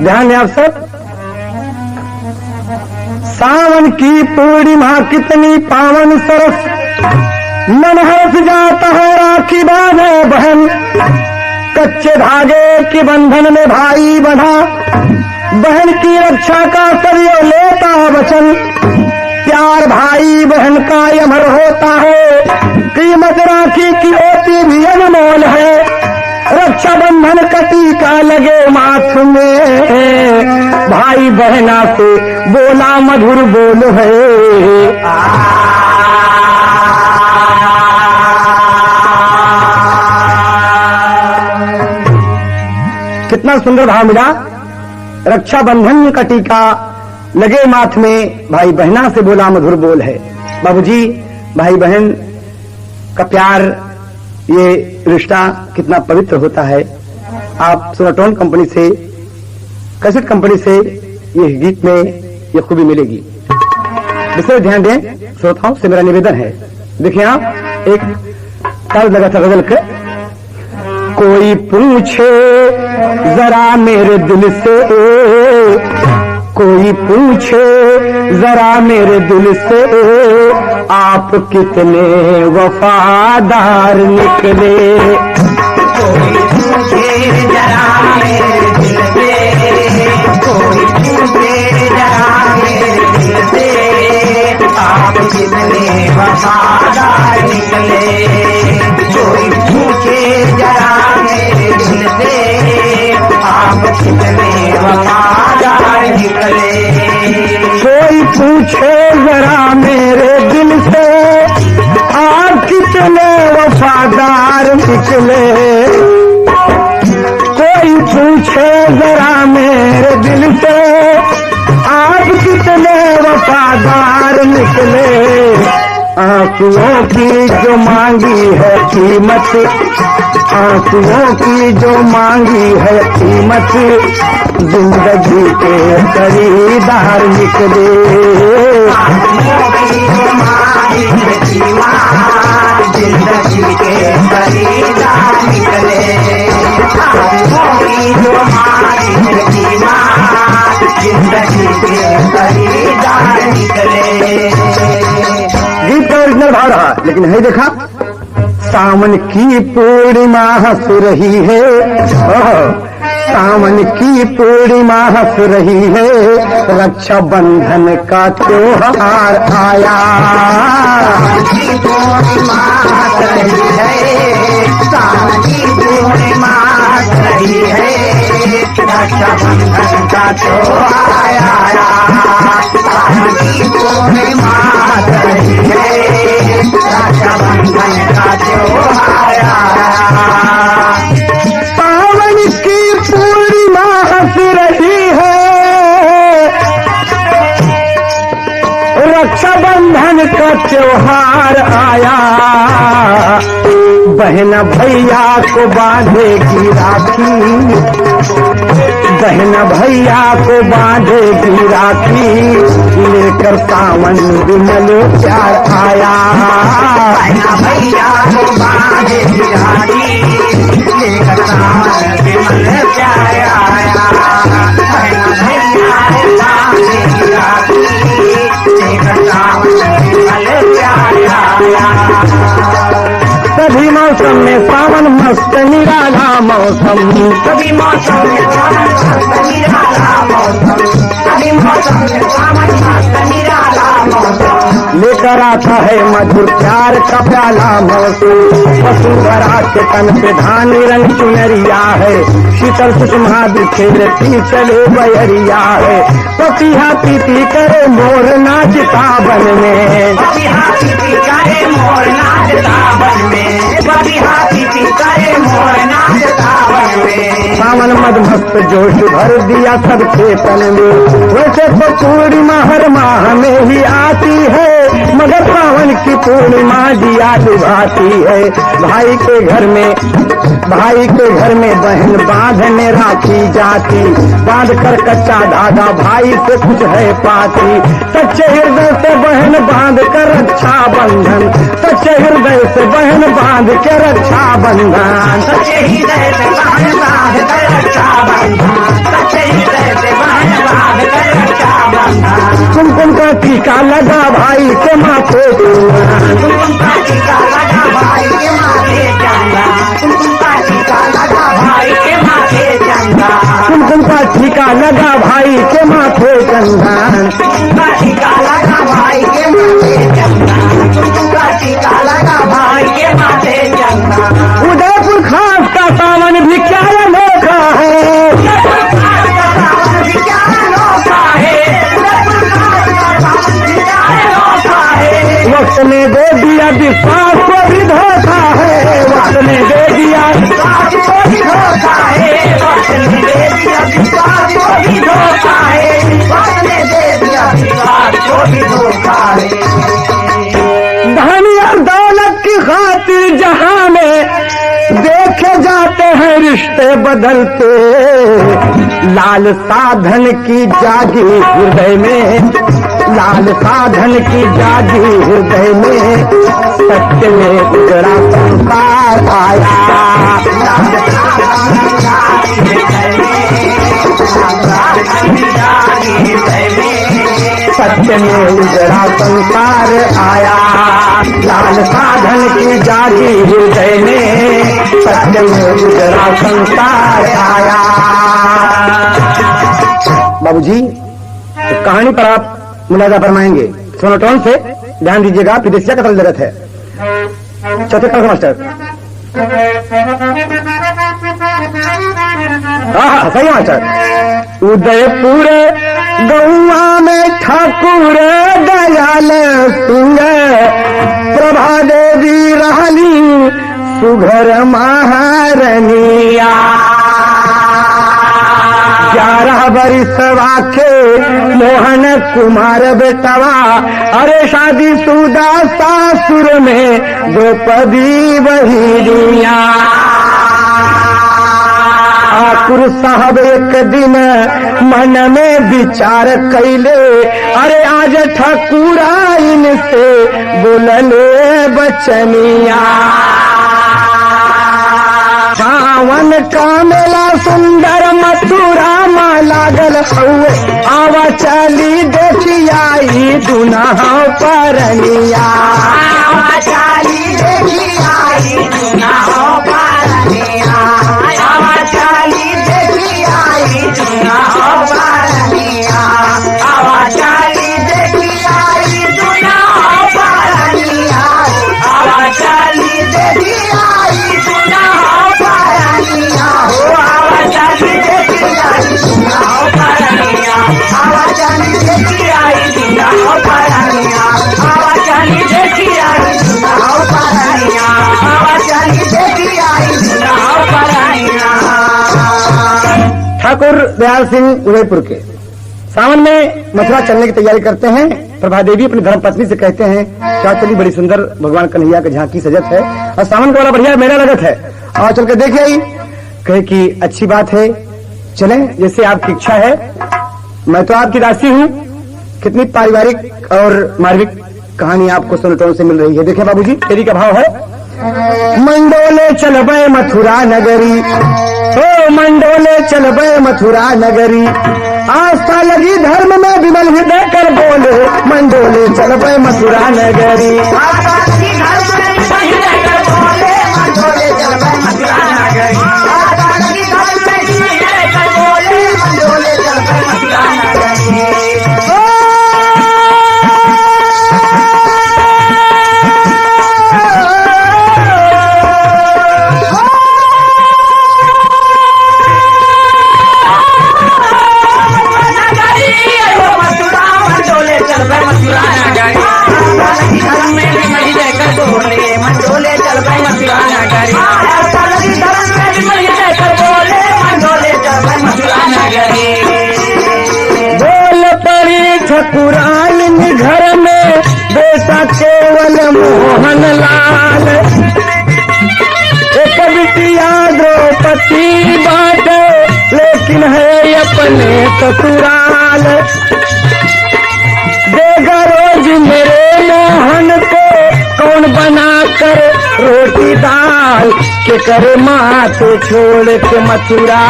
ध्यान है आप सब। सावन की पूर्णिमा कितनी पावन सरस, मन हर्ष जाता है राखी बांधे बहन। कच्चे धागे के बंधन में भाई बंधा, बहन की रक्षा का सदियों लेता वचन। प्यार भाई बहन का अमर होता है, कीमत राखी की होती भी अनमोल है। रक्षा बंधन का टीका लगे माथ में, भाई बहना से बोला मधुर बोल है। कितना सुंदर भाव मिला। रक्षा बंधन का टीका लगे माथ में, भाई बहना से बोला मधुर बोल है। बाबूजी, भाई बहन का प्यार, ये रिश्ता कितना पवित्र होता है। आप सोनाटोन कंपनी से, कैसेट कंपनी से ये गीत में ये खूबी मिलेगी। विशेष ध्यान दें श्रोताओं से, मेरा निवेदन है। देखिए आप, एक ताल लगा था गजल के, कोई पूछे जरा मेरे दिल से, कोई पूछे जरा मेरे दिल से, आप कितने वफादार निकले। कोई पूछे जरा मेरे दिल से, कोई पूछे जरा मेरे दिल से, आप कितने वफादार निकले। कोई पूछे जरा मेरे दिल से, आप कितने वफादार निकले। कोई पूछे जरा मेरे दिल से, आप कितने वफादार निकले। कोई पूछे जरा मेरे दिल से, आप कितने वफादार निकले। आंसुओं की जो मांगी है कीमत, आंसुओं की जो मांगी है कीमत, जिंदगी के खरीदार निकले। आंसुओं की जो मांगी है कीमत, जिंदगी के खरीदार निकले। आंसुओं की जो मांगी है कीमत, जिंदगी के खरीदार निकले। गीत का ओरिजिनल भाव रहा, लेकिन है देखा, सावन की पूर्णिमा हंस रही है, सावन की पूर्णिमा हंस रही है, रक्षा बंधन का त्योहार आया। सावन की पूर्णिमा हंस रही है, सावन की पूर्णिमा हंस रही है, रक्षा बंधन का त्योहार आया। सावन की पूर्णिमा हंस रही है, रक्षा बंधन का त्योहार आया। सावन की पूर्णिमा हंस रही है, रक्षा बंधन का त्योहार आया। बहन भैया को बांधेगी राखी, बहन भैया को बांधेगी राखी, लेकर सावन विमल प्यार आया। बहन भैया को बांधेगी राखी, लेकर सावन विमल प्यार आया। बहन भैया को बांधेगी राखी, लेकर सावन विमल प्यार आया। सभी मौसम में सावन मस्त निराला मौसम, सभी मौसम में सावन मस्त निराला मौसम, सभी मौसम में सावन मस्त निराला मौसम, लेकर आता है मधुर प्यार का प्याला मौसम। वसुंधरा के तन पे धानी रंग चुनरिया है, शीतल सुषमा बिखेरती चले बहरिया है। पतिहा पीती करे मोर नाचता बन में, पतिहा पीती करे मोर नाचता बन में, पतिहा पीती करे मोर नाचता बन में। सावन मदमस्त जोश भर दिया सबके तन में। वैसे तो पूर्णिमा हर माह में ही आती है, मगर सावन की पूर्णिमा दिया लुभाती है। भाई के घर में बहन बांधने राखी जाती, बांध कर कच्चा धागा भाई से कुछ है पाती। सच्चे हृदय से बहन बांध कर रक्षा बंधन, सच्चे हृदय से बहन बांध के रक्षा बंधन, सच्चे हृदय से बहन बांध कर रक्षा बंधन, सच्चे हृदय से बहन बांध कर रक्षा बंधन। कुमकुम का टीका लगा भाई के माथे, कुमकुम का टीका लगा भाई के माथे चंदा, कुमकुम का टीका लगा भाई के माथे चंदा, कुमकुम का टीका लगा भाई के माथे चंदन। कुमकुम का टीका लगा भाई के माथे चंदा, कुमकुम का टीका लगा भाई के माथे चंदा। उदयपुर खास का सावन भी क्या अनोखा है, सावन भी क्या अनोखा है, सावन भी क्या अनोखा है। वक्त ने दे दिया विश्वास को भी धोखा है, वक्त ने दे दिया विश्वास को भी धोखा है, वक्त ने दे दिया विश्वास को भी धोखा है, वक्त ने दे दिया विश्वास को भी धोखा है। धन और दौलत की खातिर जहां में देखे जाते हैं रिश्ते बदलते, लाल साधन की जागी हृदय में, लाल साधन की जागी हृदय में, सत्य में उजड़ा संसार आया। सत्य में उजड़ा संसार आया, लाल साधन की जागी हृदय में, सत्य में उजड़ा संसार आया। बाबूजी, इस कहानी पर आप मुलाजा फरमाएंगे सोनोटोन से, ध्यान दीजिएगा, विदेशिया का तरल जगत है। चौथे क्लास मास्टर। हाँ सही मास्टर। उदयपुर गौआ में ठाकुर दयाल सिंह, प्रभा देवी रहली सुघर महारनिया। 11 बरिस वाके मोहन कुमार बेटवा, अरे शादी शुदा सासुर में द्रौपदी बहिरिया। ठाकुर साहब एक दिन मन में विचार कैले, अरे आज ठाकुरा इनसे बोलले बचनिया। सावन का मेला सुंदर मथुरा में लागल हुए, आवा चली देखी आई दुनहा परनिया। आवा चली देखी आई दुनहा परनिया, आवा चली देखी आई दुनहा परनिया, आवा चली देखी आई दुनहा परनिया, आवा चली देखी आई दुनहा परनिया, आवा चली देखी आई दुनहा परनिया, आवा चली देखी आई दुनहा परनिया, आवा चली देखी आई दुनहा परनिया, आवा चली देखी आई दुनहा परनिया। ठाकुर दयाल सिंह उदयपुर के सावन में मथुरा चलने की तैयारी करते हैं। प्रभा देवी अपनी धर्म पत्नी से कहते हैं क्या चली बड़ी सुंदर भगवान कन्हैया के झांकी सजत है और सावन का बड़ा बढ़िया मेला लगत है और चल के देखे आई कहे कि अच्छी बात है चलें जैसे आपकी इच्छा है मैं तो आपकी दासी हूँ। कितनी पारिवारिक और मार्मिक कहानी आपको सुनटों से मिल रही है। देखे बाबूजी तेरी का भाव है मंडोले चलबे मथुरा नगरी ओ मंडोले चलबे मथुरा नगरी आस्था लगी धर्म में विमल हृदय कर बोले मंडोले चलबे मथुरा नगरी ठकुरान घर में बेटा केवल मोहन लाल एक बिटिया द्रौपदी बात लेकिन है अपने ससुराल देगा रोज मेरे मोहन को कौन बना कर रोटी दाल के करे माते छोड़ के मथुरा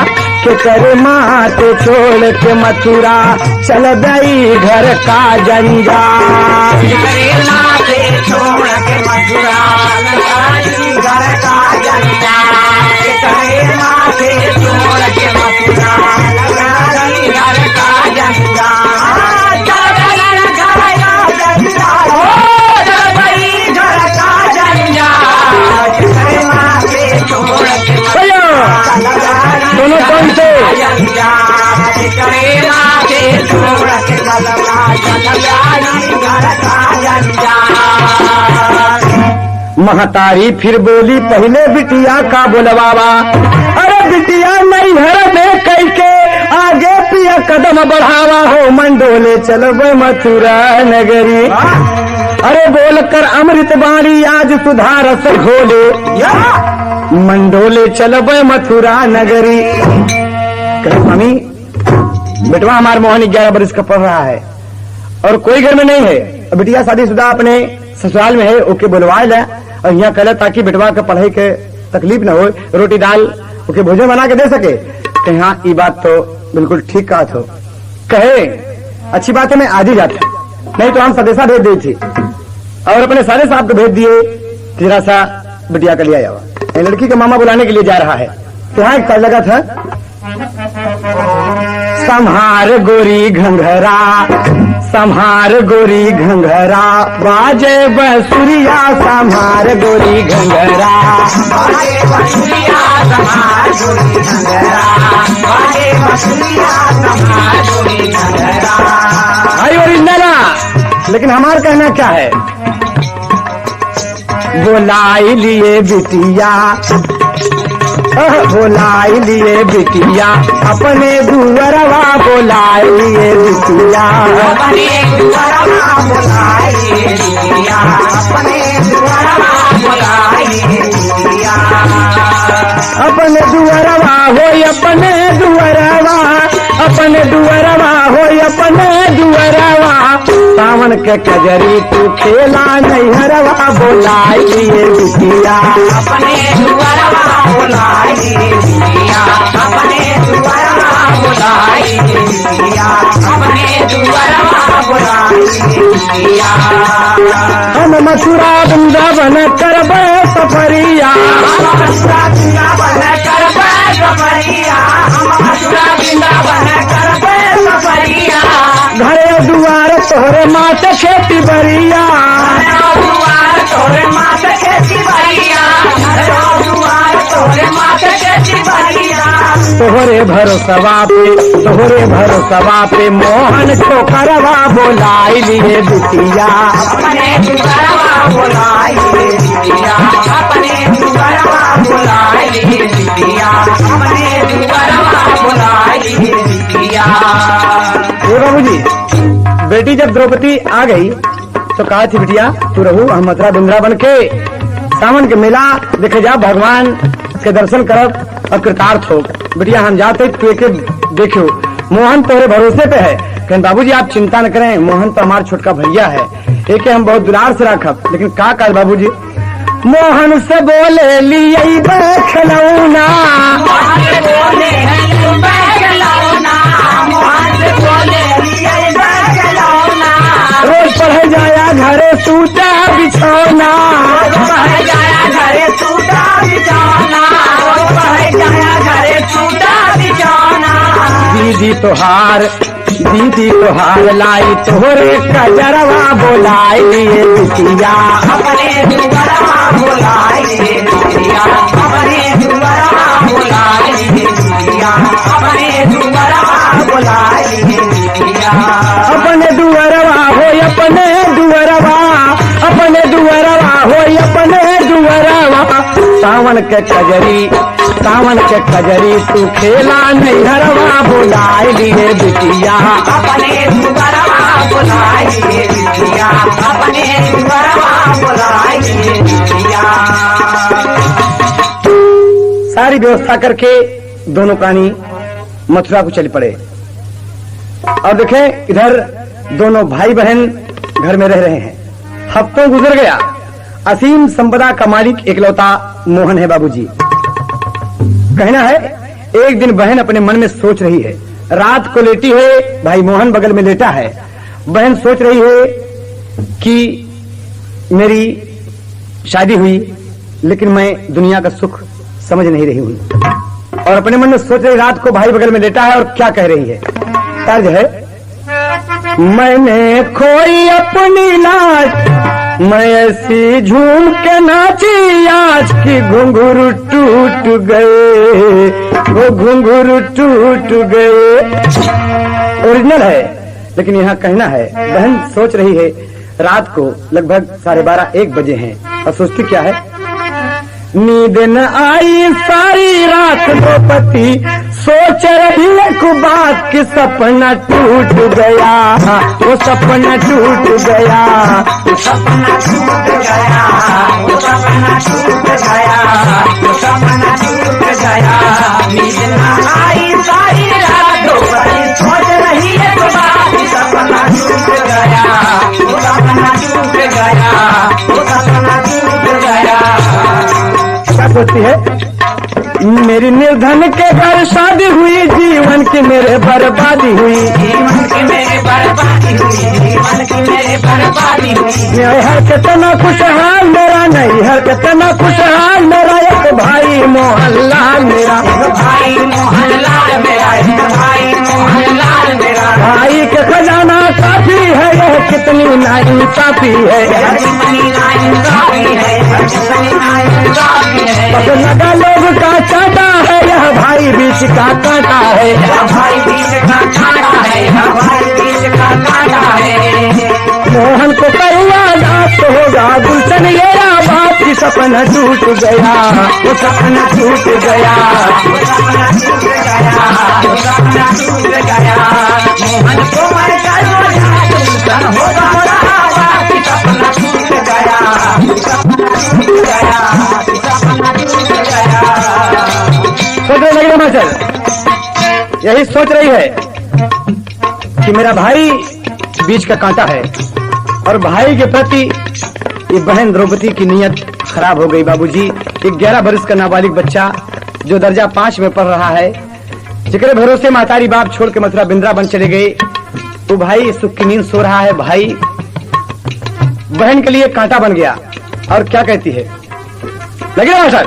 के करे माते छोड़ के मथुरा चल गई घर का जंजाल करे माते छोड़ के मथुरा घर का जंजाल करे माते छोड़ के मथुरा घर का जंजाल दोनों कौन से महतारी फिर बोली पहले बिटिया का बोलवावा अरे बिटिया नहीं हर में कई के आगे पिया कदम बढ़ावा हो मंडोले चलो मथुरा नगरी अरे बोलकर अमृत बाणी आज सुधार से घोले मंडोले चलो मथुरा नगरी। कहे स्वामी बेटवा हमारे मोहन 11 वर्ष का पढ़ रहा है और कोई घर में नहीं है बिटिया शादीशुदा अपने ससुराल में है ओके बुलवाए ले और यहाँ कहला ताकि बेटवा के पढ़ाई के तकलीफ न हो रोटी दाल ओके भोजन बना के दे सके। कहे हाँ ये बात तो बिल्कुल ठीक कहा था। कहे अच्छी बात है मैं आज ही जाता नहीं तो हम सदेशा भेज दी थी और अपने सारे साहब को भेज दिए जरा सा बिटिया का लिया जावा लड़की के मामा बुलाने के लिए जा रहा है। तो यहाँ एक लगा था संहार गोरी घंघरा संहार गोरी घंघरा बाजे बसुरिया संहार गोरी घंघरा बाजे बसुरिया संहार गोरी घंघरा बाजे बसुरिया संहार गोरी घंघरा। भाई ओरिजिनल लेकिन हमारा कहना क्या है बोलाई लिए बिटिया बोलाई लिए बिटिया अपने दुअरवा बोलाई लिए बिटिया अपने दुअरवा बोलाई लिए बिटिया अपने दुअरवा बोलाई लिए बिटिया अपने दुअरवा हो अपने दुअरवा अपने दुअरवा हो अपने दुअरवा सावन के कजरी तू खेला नहीं हरवा बोलाई लिए बिटिया अपने दुअरवा बोलाई लिए बिटिया अपने दुअरवा बोलाई लिए बिटिया अपने दुअरवा बोलाई लिए बिटिया। हम मथुरा वृंदावन करबे सफरिया हम मथुरा वृंदावन करबे सफरिया हम मथुरा वृंदावन करबे सफरिया घरे दुआर तोहरे मात खेती बरिया दुआर तोहरे मात खेती बरिया दुआर तोहरे मात खेती बरिया तोहरे भरोसवा पे मोहन ठोकरवा बोलाई लिए बिटिया अपने दुआरवा बोलाई लिए बिटिया अपने दुआरवा बोलाई लिए बिटिया अपने दुआरवा बोलाई लिए बिटिया। बाबूजी बेटी जब द्रौपदी आ गई तो कहा थी बिटिया तू रहू हम मथुरा वृंदावन के सावन के मेला देखे जा भगवान के दर्शन करब और कृतार्थ हो। बिटिया हम जाते तू एक देखो मोहन तोहरे भरोसे पे है। कहन बाबूजी आप चिंता न करें, मोहन तो हमारा छोटका भैया है, एक हम बहुत दुलार से रखब। लेकिन का कर बाबूजी मोहन से बोले लिए खिलौना रोज पढ़े जाया घरे सूता बिछौना दीदी तोहार लाई तोहरे कजरवा बोलाई लिए बिटिया अपने दुबरवा बोलाई बिटिया अपने दुबरवा बोलाई बिटिया अपने दुबरवा बोलाई बिटिया अपने दुअरवा हो अपने दुअरवा अपने दुअरवा हो अपने दुअरवा सावन के कजरी तू खेला नैहरवा बोलाई लिए बिटिया अपने दुबरवा बोलाई बिटिया अपने दुबरवा बोलाई बिटिया। सारी व्यवस्था करके दोनों प्राणी मथुरा को चल पड़े। और देखें इधर दोनों भाई बहन घर में रह रहे हैं। हफ्तों गुजर गया। असीम संपदा का मालिक एकलौता मोहन है बाबूजी। कहना है एक दिन बहन अपने मन में सोच रही है, रात को लेटी है, भाई मोहन बगल में लेटा है। बहन सोच रही है कि मेरी शादी हुई लेकिन मैं दुनिया का सुख समझ नहीं रही हूं। और अपने मन में सोच रही रात को भाई बगल में लेटा है और क्या कह रही है, तर्ज है मैंने खोई अपनी लाज मैं ऐसी झूम के नाची आज की घुंघरू टूट गए वो घुंघरू टूट गए। ओरिजिनल है लेकिन यहाँ कहना है बहन सोच रही है रात को लगभग 12:30-1 बजे हैं और सोचती क्या है नींद न आई सारी रात द्रौपदी सोच रही एक बात कि सपना टूट गया वो सपना टूट गया वो सपना टूट गया वो सपना टूट गया वो सपना टूट गया नींद न आई सारी रात द्रौपदी सोच रही एक बात कि सपना टूट गया वो सपना टूट गया वो सपना टूट गया। क्या सोचती है मेरी निर्धन के घर शादी हुई जीवन की मेरे बर्बादी हुई जीवन की मेरे बर्बादी हुई जीवन की मेरे बर्बादी हुई। हर कितना खुशहाल मेरा नहीं हर कितना खुशहाल मेरा एक भाई मोहनलाल मेरा एक भाई मोहनलाल मेरा एक भाई मोहनलाल मेरा भाई के खजाना काफी है यह कितनी नाइंसाफी है कितनी नाइंसाफी है कितनी नाइंसाफी है। पता लगा लोग का चाटा है यह भाई बीच का कांटा है यह भाई बीच का कांटा है यह भाई बीच का कांटा है। मोहन को करुआ दास होगा गुलशन येरा बाप की सपना टूट गया वो सपना टूट गया वो सपना टूट गया वो सपना टूट गया। मोहन को मर कर होगा बाप की सपना टूट गया वो सपना टूट गया वो सपना टूट गया। सोचने लगे मास्टर यही सोच रही है कि मेरा भाई बीच का कांटा है और भाई के प्रति ये बहन द्रौपदी की नीयत खराब हो गई बाबूजी। 11 वर्ष का नाबालिग बच्चा जो दर्जा 5 में पढ़ रहा है जिक्र भरोसे मातारी बाप छोड़ के मथुरा वृंदावन चले गए तो भाई सुख की नींद सो रहा है। भाई बहन के लिए कांटा बन गया और क्या कहती है लगे मास्टर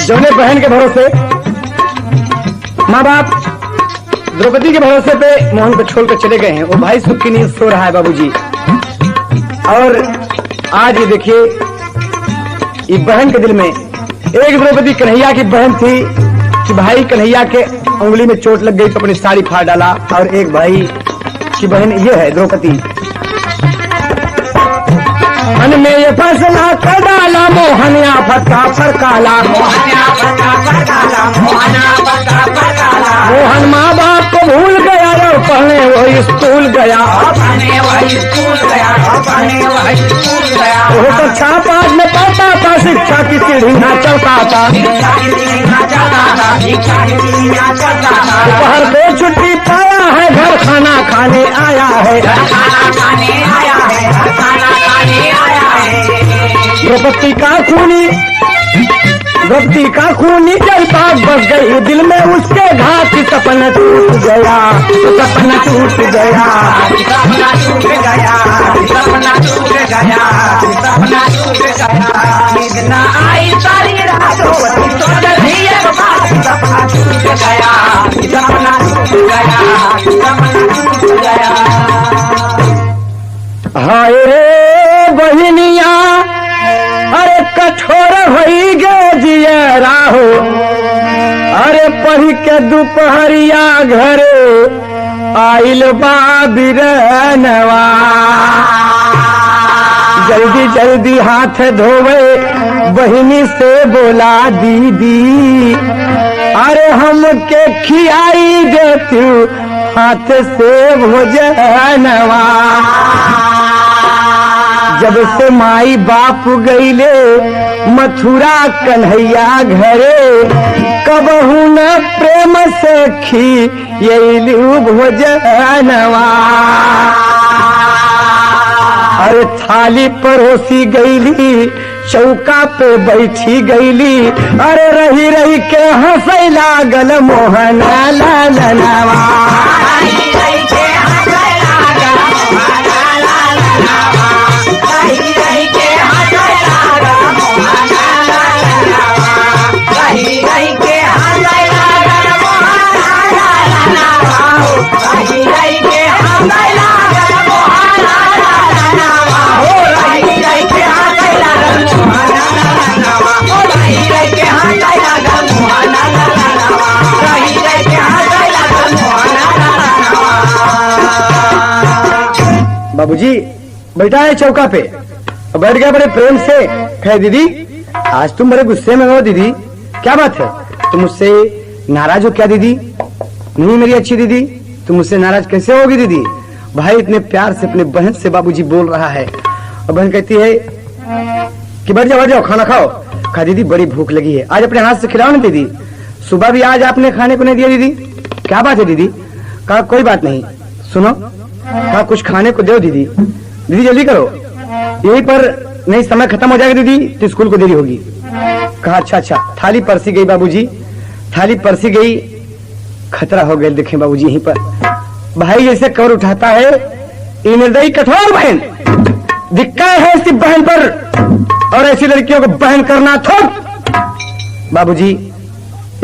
जौने बहन के भरोसे माँ बाप द्रौपदी के भरोसे पे मोहन को छोड़कर चले गए हैं वो भाई सुख की नींद सो रहा है बाबूजी। और आज ये देखिए ये बहन के दिल में एक द्रौपदी कन्हैया की बहन थी कि भाई कन्हैया के उंगली में चोट लग गई तो अपनी साड़ी फाड़ डाला और एक भाई की बहन ये है द्रौपदी। मन में ये फैसला कर डाला मोहन आफत का पर काला। मोहन माँ बाप को भूल गया और पढ़ने वही स्कूल गया। वो तो छापास में पढ़ता था, शिक्षा की सीढ़ी ना चलता था। दोपहर को छुट्टी पाया है, घर खाना खाने आया है। द्रौपदी का खूनी जलपात बस गई दिल में उसके घात। सपना टूट गया, सपना टूट गया, सपना टूट गया, सपना टूट गया, सपना टूट गया। नींद न आई सारी रात, तो नहीं एक बात। सपना टूट गया, सपना टूट गया, सपना टूट गया। हाय रे बहनिया, अरे कठोर होई गे जिया राहो। अरे पढ़ी के दोपहरिया घरे आइल बा बिरनवा। जल्दी जल्दी हाथ धोवे बहिनी से बोला दीदी। अरे हमके खियाई देती हाथ से भोजनवा। जब से माई बाप गईले मथुरा कन्हैया घरे। कबहू न प्रेम से खियलू भोजनवा। अरे थाली परोसी गईली, चौका पे बैठी गईली। अरे रही रही के हंसै लागल मोहन लालनवा। बाबूजी बैठा है चौका पे, बैठ गया बड़े प्रेम से। कहे दीदी आज तुम बड़े गुस्से में हो दीदी, क्या बात है? तुम मुझसे नाराज हो क्या दीदी? नहीं मेरी अच्छी दीदी, तुम मुझसे नाराज कैसे होगी दीदी? भाई इतने प्यार से अपने बहन से बाबूजी बोल रहा है। और बहन कहती है कि बैठ जाओ खाना खाओ। कहा दीदी बड़ी भूख लगी है, आज अपने हाथ से खिलाओ ना दीदी। सुबह भी आज आपने खाने को नहीं दिया दीदी, क्या बात है दीदी? कहा कोई बात नहीं, सुनो, कहा कुछ खाने को दो दीदी। दीदी जल्दी करो, यहीं पर नहीं समय खत्म हो जाएगा दीदी तो स्कूल को देरी होगी। कहा अच्छा। थाली परसी गई बाबूजी, थाली परसी गई। खतरा हो गया देखें बाबूजी यहीं पर। भाई जैसे कवर उठाता है, निर्दयी कठोर बहन, धिक्कार है ऐसी बहन पर, और ऐसी लड़कियों को बहन करना थोक। बाबूजी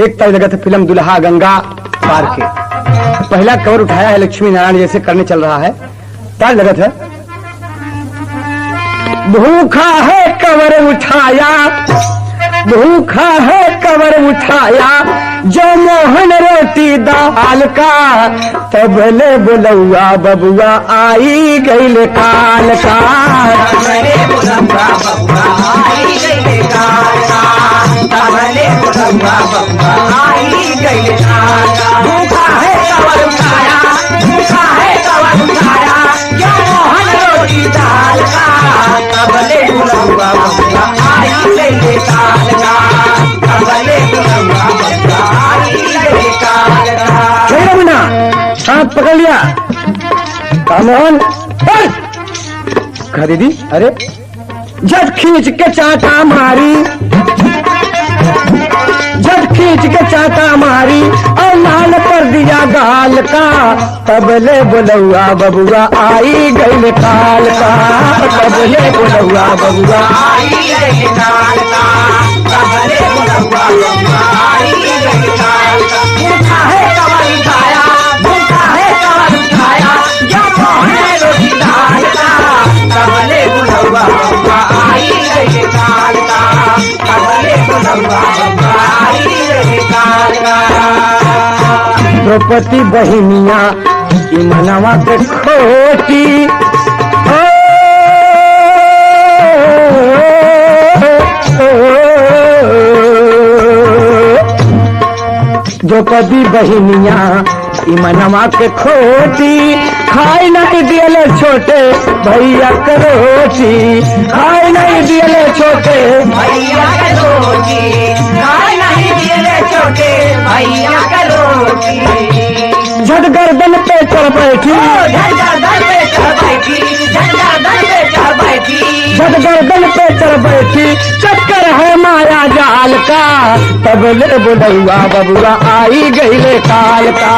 एक तरह लगा था फिल्म दुल्हा गंगा पार के, पहला कवर उठाया है लक्ष्मी नारायण जैसे करने चल रहा है। क्या लगा था? भूखा है कवर उठाया, भूखा है कवर उठाया, जो मोहन रोटी दाल का। तबले बुलौआ बबुआ आई गईल काल का। तबले बुलौआ बबुआ आई गईल काल का। तबले बुलौआ बबुआ आई गईल काल का। भूखा है कवर उठाया, भूखा है कवर उठाया, जो मोहन रोटी दाल का। तबले बुलौआ बबुआ आई गईल काल का। तबले बुलौआ बबुआ आई गईल काल का। हाथ पकड़ लिया, मोहन कहा दीदी अरे झट खींच के चाटा मारी, झट खींच के चाटा मारी और लाल कर दिया गाल का। तबले बुलौआ बबुआ आई गईल काल का। तबले बुलौआ बबुआ आई गईल काल का। तबले बुलौआ बबुआ आई गईल काल का। भूखा है कवर उठाया, भूखा है कवर उठाया, जो मोहन रोटी दाल का। तबले बुलौआ बबुआ आई गईल काल का। तबले बुलौआ बबुआ आई गईल काल का। द्रौपदी बहिनिया की मनवा पे खोटी, जो कभी बहिनिया इमनवा के खोटी खाए नहीं दियले छोटे भैया करोटी खाए नहीं दियले छोटे भैया का रोटी खाए नहीं दिए छोटे भैया का रोटी झट गर्दन पे चढ़ बैठी झटगर्दन पे चढ़ बैठी झटगर्दन पे चढ़ बैठी झट गर्दन पे चढ़ बैठी चक्कर है माया जाल का तबले बुलौआ बबुआ आई गईले काल का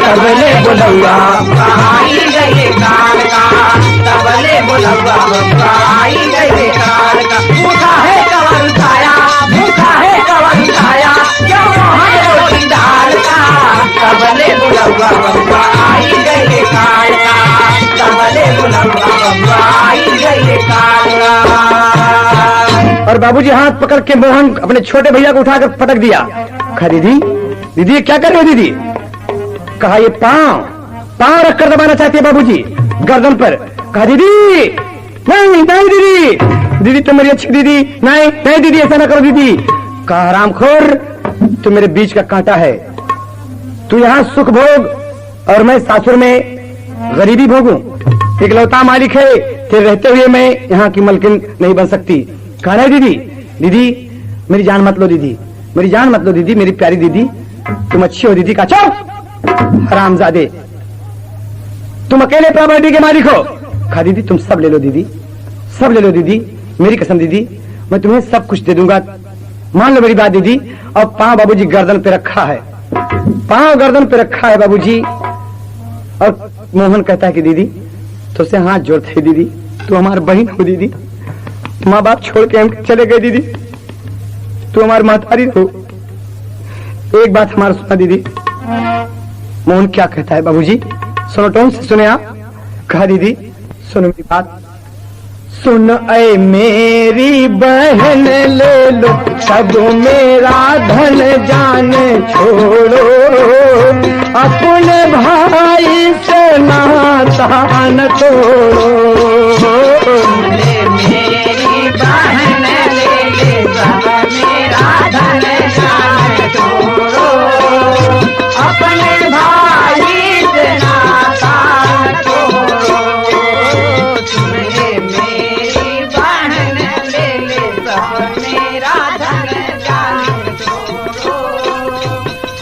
तबले बुलौआ आई गए काल का तबले बुलवा आई गए काल का भूखा है कवर उठाया भूखा है कवर उठाया क्यों मोहन रोटी दाल का तबले बुलवा आई गए काल का तबले बुलवा आई गए काल का। और बाबूजी हाथ पकड़ के मोहन अपने छोटे भैया को उठाकर पटक दिया। कहा दीदी दीदी ये क्या कर रहे हो दीदी? कहा ये पांव पांव रखकर दबाना चाहती है बाबूजी गर्दन पर। कहा दीदी नहीं नहीं दीदी दीदी तुम मेरी अच्छी दीदी नहीं नहीं दीदी ऐसा ना करो दीदी। कहा हरामखोर तू मेरे बीच का कांटा है, तू यहाँ सुख भोग और मैं सासुर में गरीबी भोगूं। इकलौता मालिक है तेरे रहते हुए मैं यहाँ की मलकिन नहीं बन सकती। कहा नहीं दीदी दीदी मेरी जान मत लो दीदी मेरी जान मत लो दीदी मेरी प्यारी दीदी तुम अच्छी हो दीदी। का चुप हरामजादे तुम अकेले प्रॉपर्टी के मालिक हो। कहा दीदी तुम सब ले लो दीदी सब ले लो दीदी मेरी कसम दीदी मैं तुम्हें सब कुछ दे दूंगा मान लो मेरी बात दीदी। और पांव बाबूजी गर्दन पे रखा है पांव गर्दन पे रखा है बाबूजी। और मोहन कहता है कि दीदी तो से हाथ जोड़ते हैं दीदी तू हमारी बहन हो दीदी माँ बाप छोड़ के हम चले गए दीदी तू हमारी महतारी हो एक बात हमारा सुना दीदी। मोहन क्या कहता है बाबूजी सुनो टोन से सुने आप। कहा दीदी सुनो मेरी बात सुन ऐ मेरी बहन ले लो सब मेरा धन जान छोड़ो अपने भाई से नाता न तोड़ो। मेरी बहन ले ले सब मेरा धन जान छोड़ो अपने भाई से नाता छोड़ो। मेरी बहन ले ले सब मेरा धन जान छोड़ो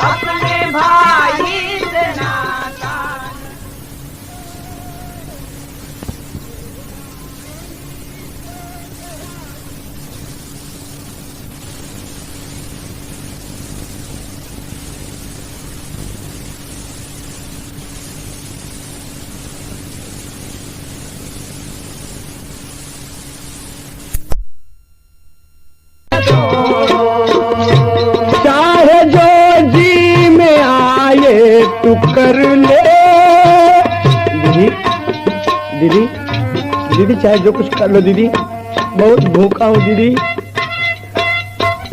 अपने भाई से नाता। चाहे जो जी में आए तू कर ले दीदी दीदी दीदी चाहे जो कुछ कर लो दीदी बहुत भूखा हूँ दीदी।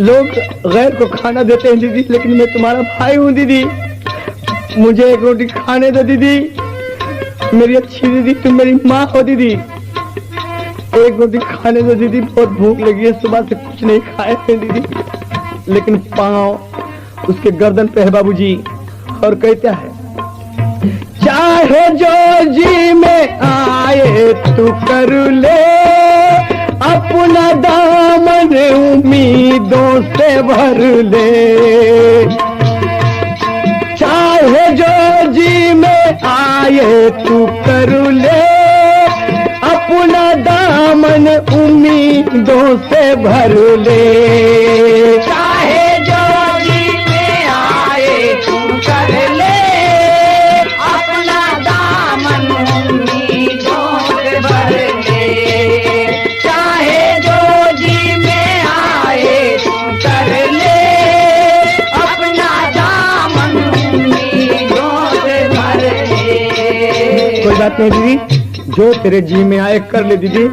लोग गैर को खाना देते हैं दीदी लेकिन मैं तुम्हारा भाई हूँ दीदी मुझे एक रोटी खाने दो दीदी मेरी अच्छी दीदी तुम मेरी माँ हो दीदी एक रोटी खाने दो दीदी बहुत भूख लगी है सुबह से कुछ नहीं खाए हैं दीदी। लेकिन पांव उसके गर्दन पे है बाबूजी और कहता है चाहे जो जी में आए तू कर ले अपना दामन उम्मीदों से भर ले। चाहे जो जी में आए तू कर ले अपना दामन उम्मीदों से भर ले। चाहे जो जी में आए तू कर ले अपना दामन उम्मीदों से भर ले। चाहे जो जी में आए तू कर ले अपना दामन उम्मीदों से भर ले। कोई बात नहीं दीदी जो तेरे जी में आए कर ले दीदी।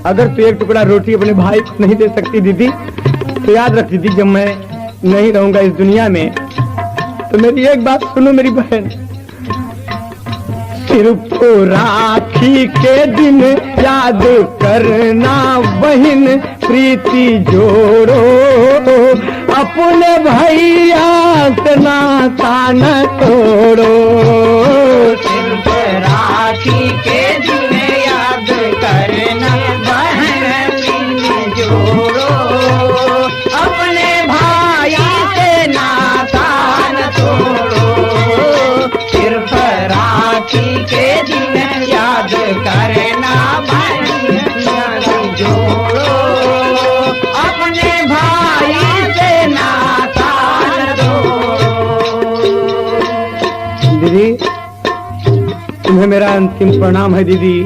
अगर तू एक टुकड़ा रोटी अपने भाई को नहीं दे सकती दीदी तो याद रख दीदी जब मैं नहीं रहूंगा इस दुनिया में तो मेरी एक बात सुनो मेरी बहन सिर्फ राखी के दिन याद करना बहन प्रीति जोड़ो, अपने भैया से नाता न तोड़ो। सिर्फ राखी के दिन याद करना बहन प्रीति जोड़ो, अपने भाई से नाता न तोड़ो। सिर्फ राखी के दिन याद करना बहन प्रीति जोड़ो, अपने भाई से नाता न तोड़ो। दीदी तुम्हें मेरा अंतिम प्रणाम है दीदी।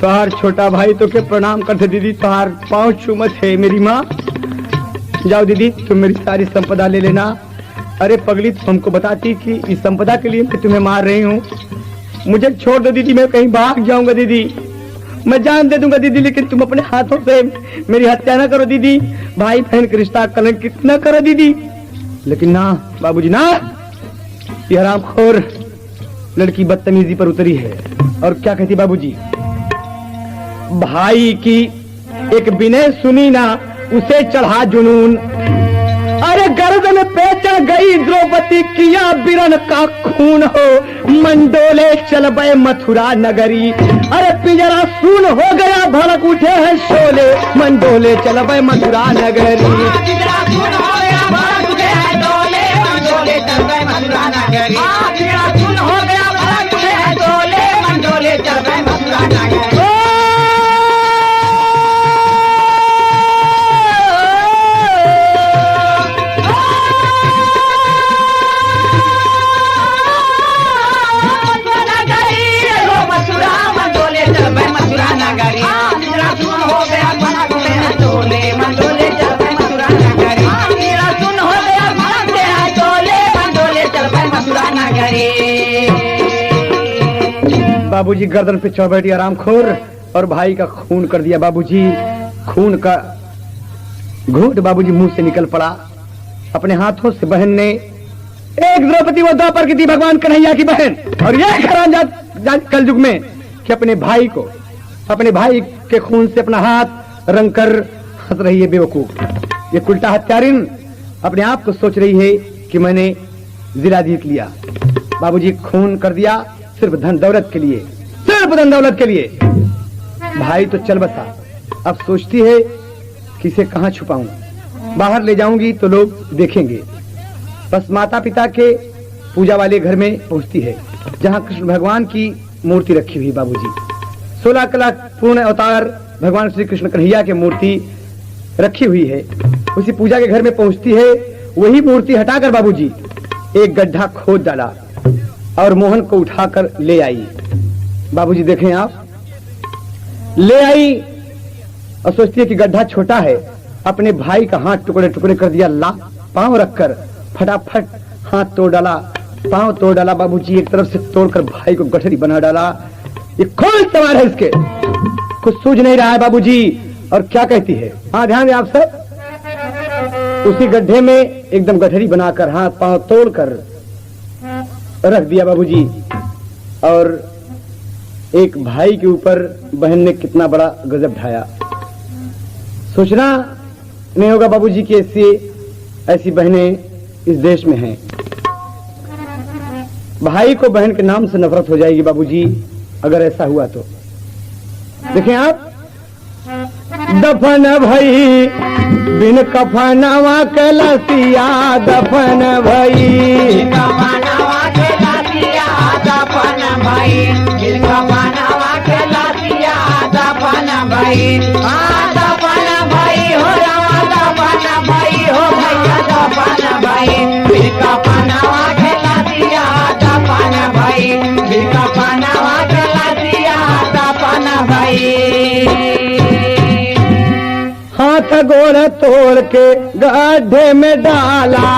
तोहार छोटा भाई तो के प्रणाम करते दीदी, तोहार पाँव चूमत है मेरी माँ। जाओ दीदी तुम मेरी सारी संपदा ले लेना। अरे पगली तुम हमको बताती कि इस संपदा के लिए मैं तुम्हें मार रही हूँ। मुझे छोड़ दो दीदी, मैं कहीं भाग जाऊंगा दीदी, मैं जान दे दूंगा दीदी, लेकिन तुम अपने हाथों से मेरी हत्या ना करो दीदी। भाई बहन का रिश्ता कलंकित न करो दीदी। लेकिन ना बाबूजी ना, ये हरामखोर लड़की बदतमीजी पर उतरी है। और क्या कहती बाबूजी, भाई की एक विनय सुनी ना, उसे चढ़ा जुनून। अरे गर्दन पे चढ़ गई द्रौपदी, किया बिरन का खून हो, मंडोले चल गए मथुरा नगरी। अरे पिंजरा सून हो गया, भड़क उठे हैं शोले, मंडोले चल गए मथुरा नगरी। पिंजरा सून हो गया, भड़क उठे हैं शोले, मंडोले चल गए मथुरा नगरी। पिंजरा सून हो गया, भड़क उठे हैं शोले, मंडोले चल गए मथुरा नगरी। बाबूजी गर्दन पे चढ़ बैठी आरामखोर, और भाई का खून कर दिया बाबूजी। खून का घूंट बाबूजी मुंह से निकल पड़ा। अपने हाथों से बहन ने, एक द्रौपदी वो द्वापर की थी भगवान कन्हैया की बहन, और यह हरामजाद कलयुग में कि अपने भाई को, अपने भाई के खून से अपना हाथ रंग कर हंस रही है बेवकूफ। ये उल्टा हत्यारिन अपने आप को सोच रही है कि मैंने जिला जीत लिया। बाबूजी खून कर दिया सिर्फ धन दौलत के लिए, सिर्फ धन दौलत के लिए। भाई तो चल बसा, अब सोचती है कि इसे कहां छुपाऊं, बाहर ले जाऊंगी तो लोग देखेंगे। बस माता पिता के पूजा वाले घर में पहुंचती है, जहां कृष्ण भगवान की मूर्ति रखी हुई। बाबूजी 16 कला पूर्ण अवतार भगवान श्री कृष्ण कन्हैया की मूर्ति रखी हुई है। उसी पूजा के घर में पहुंचती है, वही मूर्ति हटाकर बाबूजी एक गड्ढा खोद डाला और मोहन को उठाकर ले आई। बाबूजी देखें आप, ले आई और सोचती है कि गड्ढा छोटा है। अपने भाई का हाथ टुकड़े टुकड़े कर दिया, ला पांव रखकर फटाफट हाथ तोड़ डाला, पांव तोड़ डाला। बाबूजी एक तरफ से तोड़कर भाई को गठरी बना डाला। ये कौन सवार है इसके, कुछ सूझ नहीं रहा है बाबूजी। और क्या कहती है, हाँ ध्यान दें आप सब, उसी गड्ढे में एकदम गठरी बनाकर हाथ पांव तोड़कर रख दिया बाबूजी। और एक भाई के ऊपर बहन ने कितना बड़ा गजब ढाया। सोचना नहीं होगा बाबूजी कि ऐसी बहनें इस देश में हैं। भाई को बहन के नाम से नफरत हो जाएगी बाबूजी अगर ऐसा हुआ तो। देखें आप, दफन भई बिन कफनवा के लसिया, दफन भई कफनवा के लसिया, दफन भई कफनवा के लसिया, दफन भई दफन भई हो रामा, दफन भई हो भैया, दफन भई कफनवा के लसिया, दफन भई कफनवा के लसिया, दफन भई। हाथ गोड़ तोड़ के गड्ढे में डाला,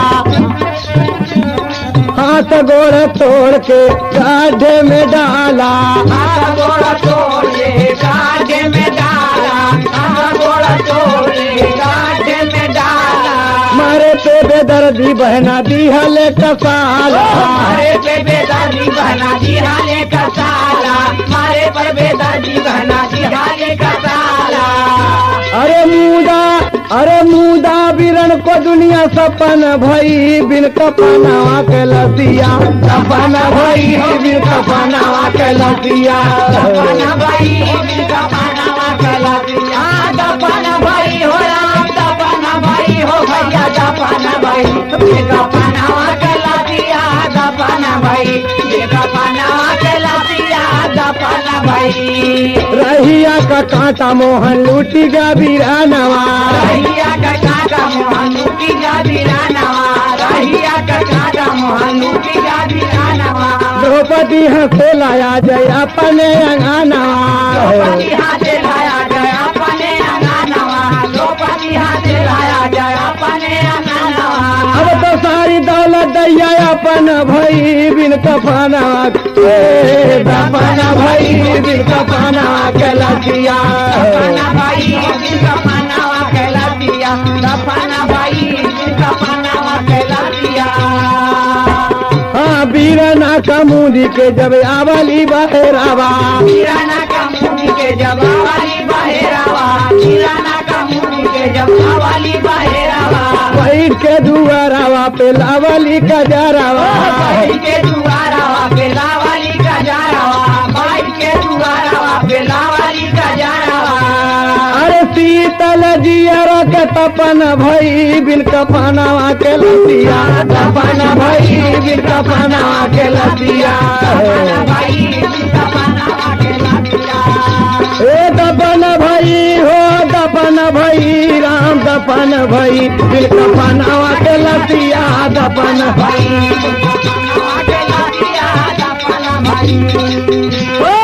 हाथ गोड़ तोड़ के गड्ढे में डाला, हाथ गोड़ तोड़ के गड्ढे में डाला, हाथ गोड़ तोड़ के गड्ढे में डाला। मारे तो पे बेदर्दी बहना दी हले कसाला, मारे पे बेदर्दी बहना दी हाले का साला, मारे पर बेदर्दी बहना दी हाले का साला। अरे मुदा बिरन को दुनिया सपन भई बिन कपनावा के लसिया, सपन भई बिन कपनावा के लसिया, दपना भाई बिन कपनावा के लसिया, दपना भाई हो राम, दपना भाई हो भैया, दपना भाई बिन कपनावा के लसिया, दपना भाई बिन कपनावा के लसिया, दपना भाई। रहिया का कांटा मोहन लूटी गा बिरानवा, रहिया का काका मोहन लूटी जा बिरानवा, रहिया का काका मोहन लूटी जा बिरानवा। द्रौपदी हंसे लाया जय अपने अंगनवा, द्रौपदी हाथे लाया गया अपने अंगनवा, द्रौपदी हाथे लाया गया अपने अंगनवा। अब तो सारी दौलत दैया अपन भई बिन कफनवा, दपना भई बिन कफनवा के लसिया, दपना भाई बिन कपनावा के लसिया, दपना भाई बिन कपनावा के लसिया। हाँ बीरना का मुंदी के जब आवली बहेरावा, वीराना का मुनि के जब आवाली बहेरावा, वीराना का मुनि के जब आवाली बहेरावा। बैठ के दुआरावा पे लावली का जरावा, बाई के दुआरावा पे लावाली का जारावा, बाई के दुआरावा पे लावाली का जारावा। अरे शीतल जियरा के तपन भई बिन कफनवा के लसिया, तपन भई बिन कफनवा के लसिया, दपना भाई बिन कपनावा के लसिया, ए दपन भई हो दपन भई राम दपन भई बिन कफनवा के लसिया, दपन भई। बिन कपनावा के लसिया, दपना भाई। ओ!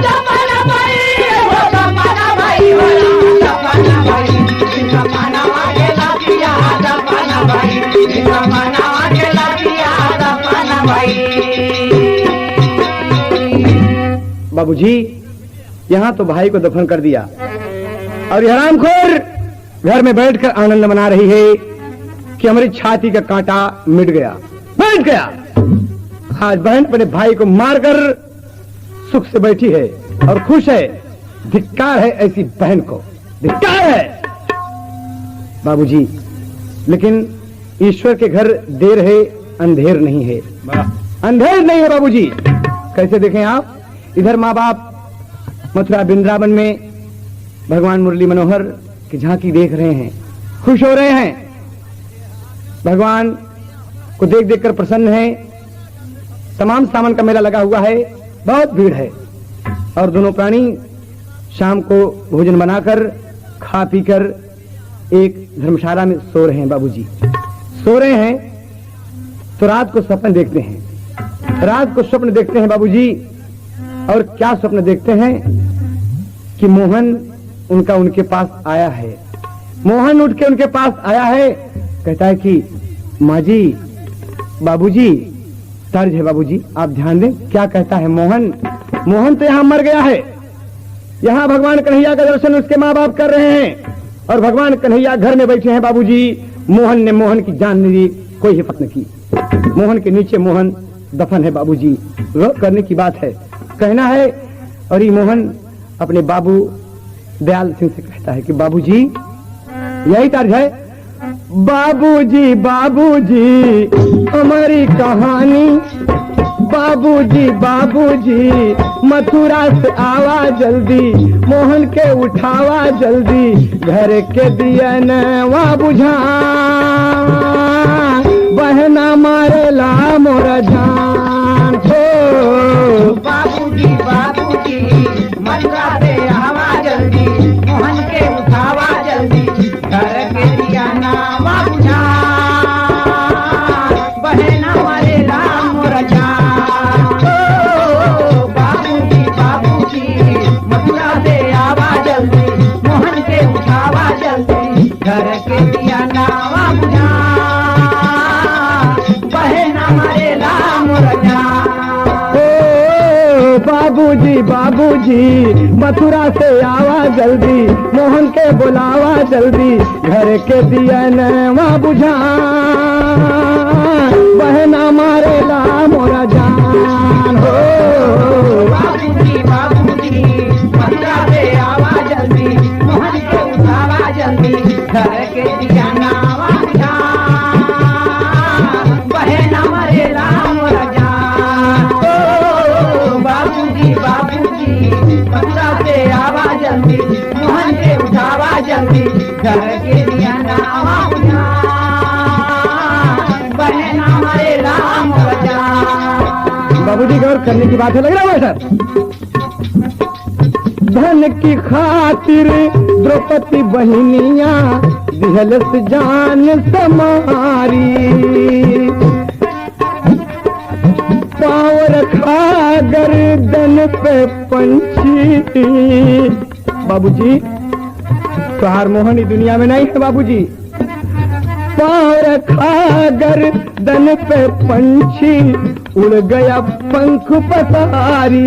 दपना भाई हो, दपना भाई हो राम, दपना भाई बिन कपनावा के लसिया, दपना भाई बिन कपनावा के लसिया, दपना भाई। बाबूजी यहाँ तो भाई को दफन कर दिया और यह हरामखोर घर में बैठकर आनंद मना रही है कि हमारी छाती का कांटा मिट गया, बैठ गया। आज बहन अपने भाई को मारकर सुख से बैठी है और खुश है। धिक्कार है ऐसी बहन को, धिक्कार है बाबूजी। लेकिन ईश्वर के घर देर है अंधेर नहीं है, अंधेर नहीं है बाबूजी। कैसे देखें आप, इधर माँ बाप मथुरा वृंदावन में भगवान मुरली मनोहर की झांकी देख रहे हैं, खुश हो रहे हैं, भगवान को देख देखकर प्रसन्न है। तमाम सामान का मेला लगा हुआ है, बहुत भीड़ है और दोनों प्राणी शाम को भोजन बनाकर खा पीकर एक धर्मशाला में सो रहे हैं बाबूजी। सो रहे हैं तो रात को स्वप्न देखते हैं, रात को स्वप्न देखते हैं बाबूजी। और क्या स्वप्न देखते हैं कि मोहन उनके पास आया है। मोहन उठ के उनके पास आया है, कहता है कि माँ जी, बाबूजी, तर्ज है बाबूजी, आप ध्यान दें क्या कहता है मोहन। मोहन तो यहाँ मर गया है, यहाँ भगवान कन्हैया का दर्शन उसके माँ बाप कर रहे हैं और भगवान कन्हैया घर में बैठे हैं बाबूजी। मोहन ने मोहन की जान नहीं दी, कोई हिफत न की। मोहन के नीचे मोहन दफन है बाबूजी। गौर करने की बात है, कहना है। और ये मोहन अपने बाबू दयाल सिंह से कहता है कि बाबूजी, यही तर्ज है, बाबूजी बाबूजी हमारी कहानी, बाबूजी बाबूजी मथुरा से आवा जल्दी, मोहन के उठावा जल्दी, घर के दिया नवा बुझा, बहना मारे ला मोरा जान। बाबूजी बाबूजी मथुरा से आवा जल्दी, मोहन के उठावा जल्दी, घर के दिया नावा बुझा, बहना मारे राम रजा। बाबूजी बाबूजी मथुरा से आवा जल्दी, मोहन के उठावा जल्दी, घर के दिया नावा बुझा। बाबूजी बाबूजी मथुरा से आवा जल्दी, मोहन के बुलावा जल्दी, घर के दिया नवा बुझा, बहना मारे ला मोरा जान हो। बाबूजी बाबूजी मथुरा से आवा जल्दी, मोहन के उठावा जल्दी, घर के दिया नवा बुझा, बहना मारे ला मोरा जान हो। बाबूजी बाबूजी मथुरा से आवा जल्दी, मोहन के उठावा जल्दी, घर के दिया नवा बुझा, बहना मारे ला मोरा जान। बाबूजी गौर करने की बात है, लग रहा है सर। धन की खातिर द्रौपदी बहनिया दिहलस जान समारी, पाँव रखा गर्दन पे पंछी। बाबूजी तुहार मोहन इस दुनिया में नहीं है बाबूजी, पाँव रखा गर्दन पे पंछी, उड़ गया पंख पसारी।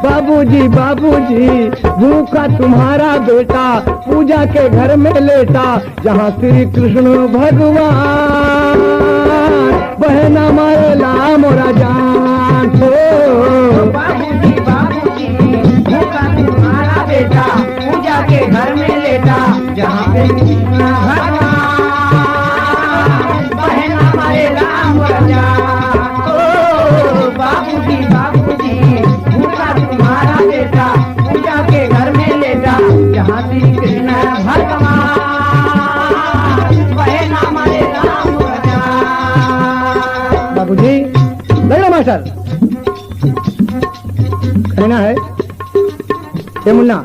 बाबूजी बाबूजी भूखा तुम्हारा बेटा, पूजा के घर में लेटा, जहाँ श्री कृष्ण भगवान, बहना मारे ला मोरा जान हो। बाबूजी बाबूजी भूखा तुम्हारा बेटा, पूजा के घर में लेटा, जहाँ पे कृष्ण भगवान, बहना मारे राम राजा। ओ बाबूजी बाबूजी भूखा तुम्हारा बेटा, पूजा के घर में लेटा, जहाँ श्री कृष्ण भगवान, बहना मारे राम राजा। बाबूजी लग रहा मास्टर कहना है ये मुन्ना।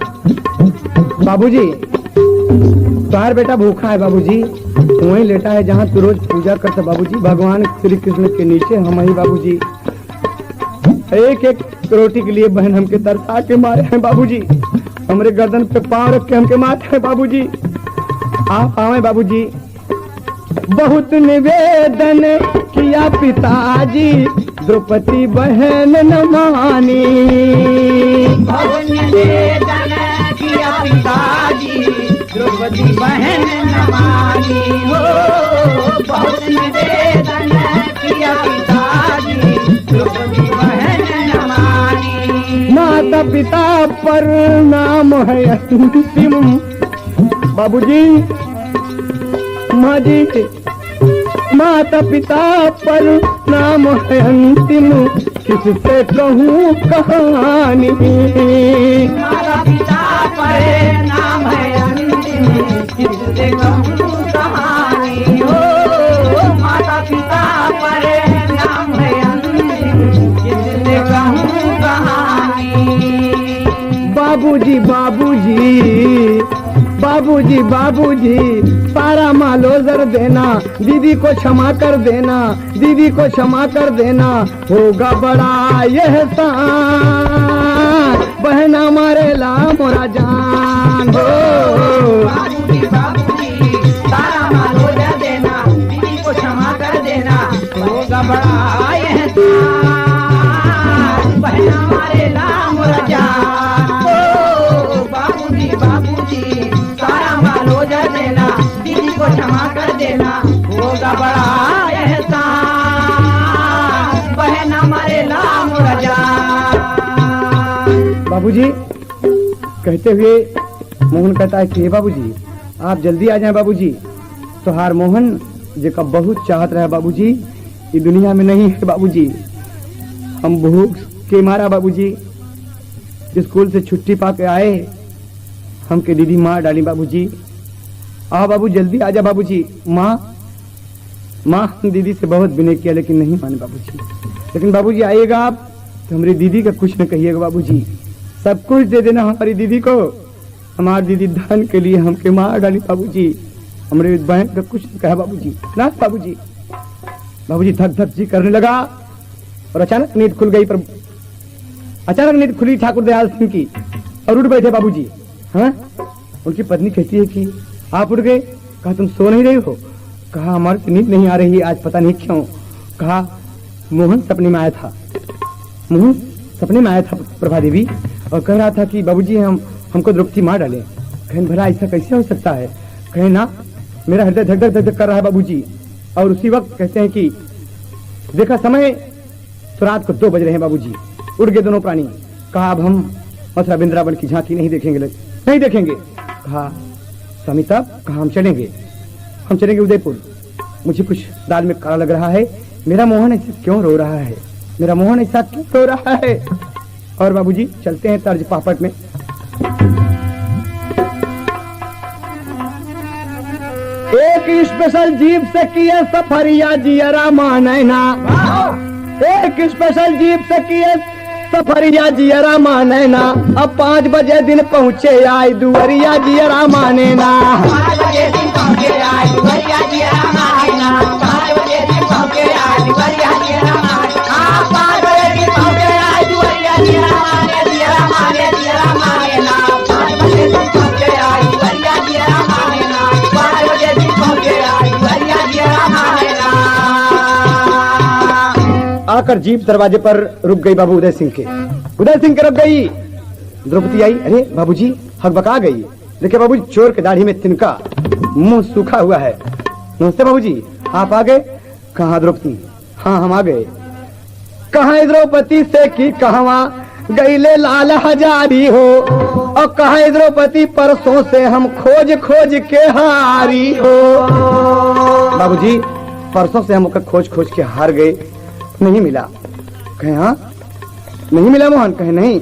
बाबूजी तुम्हारा बेटा भूखा है बाबूजी, वहीं लेटा है जहाँ तू रोज पूजा करता बाबूजी, भगवान श्री कृष्ण के नीचे हम ही बाबूजी। एक एक रोटी के लिए बहन हमके तरसा के मारे हैं बाबूजी, हमरे गर्दन पे पाँव रख के हमके मारे हैं बाबूजी। आप आवे बाबूजी। बहुत निवेदन किया पिताजी, द्रौपदी बहन न मानी। बहुत निवेदन किया पिताजी, द्रौपदी बहन न मानी हो। बहुत निवेदन किया पिताजी, द्रौपदी बहन न मानी। माता पिता पर नाम है अंतिम। बाबूजी माँ जी, माता पिता पर नाम है अंतिम, किससे कहूँ कहानी। माता पिता पर नाम है अंतिम, किससे कहूँ कहानी हो। माता पिता पर नाम है अंतिम, किससे कहूँ कहानी। बाबूजी बाबूजी बाबूजी बाबूजी सारा मालो जर देना, दीदी को क्षमा कर देना, दीदी को क्षमा कर देना, होगा बड़ा यह एहसान, बहना मारे ला मोरा जान हो। बाबूजी बाबूजी सारा मालो जर देना, दीदी को क्षमा कर देना, होगा बड़ा एहसान, बहना मारे ला मोरा जान हो। बाबूजी बाबूजी सारा मालो जर देना, दीदी को क्षमा कर देना, होगा बड़ा एहसान, बहना मारे ला मोरा जान। बाबूजी कहते हुए मोहन कहता है कि हे बाबूजी आप जल्दी आ जाएं बाबूजी, तोहार मोहन जेका बहुत चाहत रहा बाबूजी, ये दुनिया में नहीं है बाबूजी। हम भूख के मारा बाबूजी स्कूल से छुट्टी पा के आए, हमके दीदी मार डाली बाबूजी। आ बाबू जल्दी आजा बाबूजी। माँ हम दीदी से बहुत विनय किया लेकिन नहीं माने बाबूजी। लेकिन बाबूजी आइएगा आप तो हमारी दीदी का कुछ न कहिएगा बाबूजी, सब कुछ दे देना हमारी दीदी को। हमारी दीदी धन के लिए हमके मार डाली बाबूजी, हमारे बहन का कुछ न कहा बाबूजी। ना बाबूजी। बाबूजी धक धक जी करने लगा और अचानक नींद खुल गई। पर अचानक नींद खुली ठाकुर दयाल सिंह की और उठ बैठे बाबूजी। हाँ, उनकी पत्नी कहती है कि आप उठ गए। कहा तुम सो नहीं रही हो? कहा हमारी नींद नहीं आ रही आज, पता नहीं क्यों। कहा मोहन सपने में आया था। मोहन सपने में आया था प्रभा देवी और कह रहा था कि बाबूजी हमको द्रौपदी मार डाले। कहें भला ऐसा कैसे हो सकता है? कहें ना, मेरा हृदय धक धक धक कर रहा है बाबूजी। और उसी वक्त कहते हैं कि देखा समय तो रात को 2 बज रहे हैं बाबूजी। उड़ गए दोनों प्राणी। कहा अब हम मथुरा वृंदावन की झांकी नहीं देखेंगे, नहीं देखेंगे। कहा स्वामी तब कहा हम चलेंगे उदयपुर। मुझे कुछ दाल में काला लग रहा है। मेरा मोहन ऐसा क्यों रो रहा है? मेरा मोहन ऐसा क्यों रो रहा है? और बाबूजी चलते हैं तर्ज पापट में। एक स्पेशल जीप से किए सफरिया जियरा मानैना, एक स्पेशल जीप से किए सफरिया जियरा मानैना। अब 5 बजे दिन पहुँचे आई दुवरिया जियरा मानेना। 5 बजे दिन पहुँचे आई दुवरिया जियरा मानेना। 5 बजे दिन पहुँचे आई दुवरिया जियरा मानेना। 5 बजे दिन पहुँचे आई दुवरिया जियरा माने, जियरा माने, जियरा मानेना। 5 बजे दिन पहुँचे आई दुवरिया जियरा मानेना। 5 बजे दिन पहुँचे आई दुवरिया जियरा मानेना। आकर जीप दरवाजे पर रुक गई बाबू उदय सिंह के रुक गई। द्रौपदी आई। अरे बाबूजी हकबका गई। देखिए बाबूजी चोर के दाढ़ी में तिनका, मुंह सूखा हुआ है। नमस्ते बाबूजी, आप आ गए? कहाँ द्रौपदी? हाँ हम आ गए। कहाँ द्रौपदी से की कहवा गईले लाल हजारी हो, और कहाँ द्रौपदी परसों से हम खोज खोज के हारी हो। बाबूजी परसों से हम खोज खोज के हार गए, नहीं मिला। कहे हाँ नहीं मिला मोहन? कहे नहीं।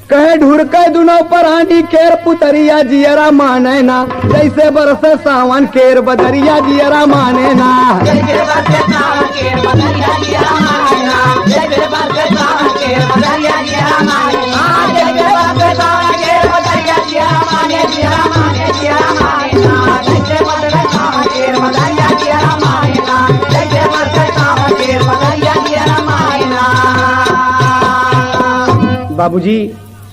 कहे ढूंढ के दुनो परानी केर पुतरिया जियरा माने ना, जैसे बरसे सावन केर बदरिया जियरा माने ना। जैसे बरसे सावन केर बदरिया जियरा माने ना, जैसे बरसे सावन केर बदरिया जियरा माने ना। जैसे बरसे सावन केर बदरिया जियरा माने, जियरा माने, जियरा माने ना। जैसे बरसे सावन केर बदरिया जियरा माने ना, जैसे बरसे सावन केर बदरिया जियरा माने ना। बाबूजी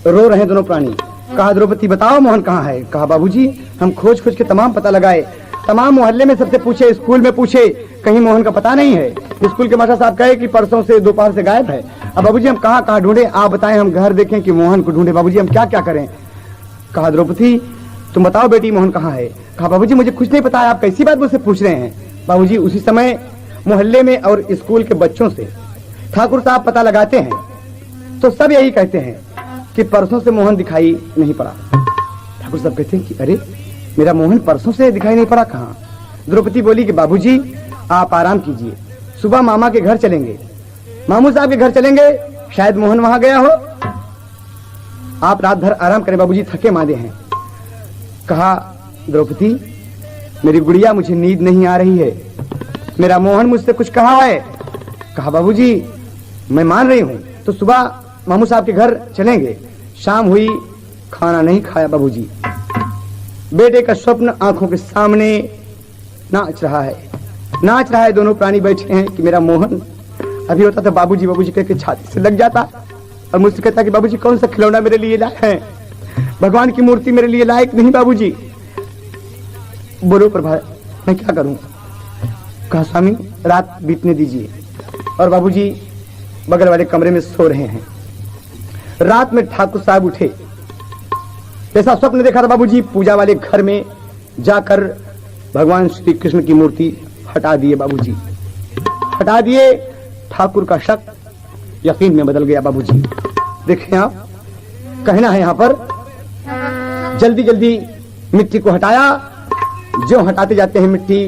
रो रहे दोनों प्राणी। कहा द्रौपदी बताओ मोहन कहाँ है? कहा बाबूजी हम खोज खोज के तमाम पता लगाए, तमाम मोहल्ले में सबसे पूछे, स्कूल में पूछे, कहीं मोहन का पता नहीं है। स्कूल के मास्टर साहब कहे कि परसों से दोपहर से गायब है। अब बाबूजी हम कहाँ कहाँ ढूंढे? आप बताएं, हम घर देखें कि मोहन को ढूंढे? बाबूजी हम क्या क्या करें? कहा द्रौपदी तुम बताओ बेटी मोहन कहाँ है? कहा बाबूजी मुझे कुछ नहीं पता है, आप कैसी बात मुझसे पूछ रहे हैं? बाबूजी उसी समय मोहल्ले में और स्कूल के बच्चों से ठाकुर साहब पता लगाते हैं तो सब यही कहते हैं कि परसों से मोहन दिखाई नहीं पड़ा। ठाकुर साहब कहते हैं कि अरे मेरा मोहन परसों से दिखाई नहीं पड़ा, कहाँ? द्रौपदी बोली कि बाबूजी आप आराम कीजिए, सुबह मामा के घर चलेंगे, मामू साहब के घर चलेंगे, शायद मोहन वहां गया हो। आप रात भर आराम करें बाबूजी, थके मांदे हैं। कहा द्रौपदी मेरी गुड़िया मुझे नींद नहीं आ रही है, मेरा मोहन मुझसे कुछ कहा है। कहा बाबूजी मैं मान रही हूँ, तो सुबह मामू साहब के घर चलेंगे। शाम हुई, खाना नहीं खाया बाबूजी। बेटे का स्वप्न आंखों के सामने नाच रहा है। दोनों प्राणी बैठे हैं कि मेरा मोहन। अभी होता तो बाबूजी बाबूजी कहकर छाती से लग जाता और मुझसे कहता कि बाबूजी कौन सा खिलौना मेरे लिए लाए हैं? भगवान की मूर्ति मेरे लिए लायक नहीं बाबूजी। बोलो प्रभा मैं क्या करूं? कहा स्वामी रात बीतने दीजिए। और बाबूजी बगल वाले कमरे में सो रहे हैं। रात में ठाकुर साहब उठे, ऐसा स्वप्न देखा था बाबूजी, पूजा वाले घर में जाकर भगवान श्री कृष्ण की मूर्ति हटा दिए बाबूजी, हटा दिए। ठाकुर का शक यकीन में बदल गया बाबूजी। देखें आप, कहना है यहाँ पर जल्दी जल्दी मिट्टी को हटाया। जो हटाते जाते हैं मिट्टी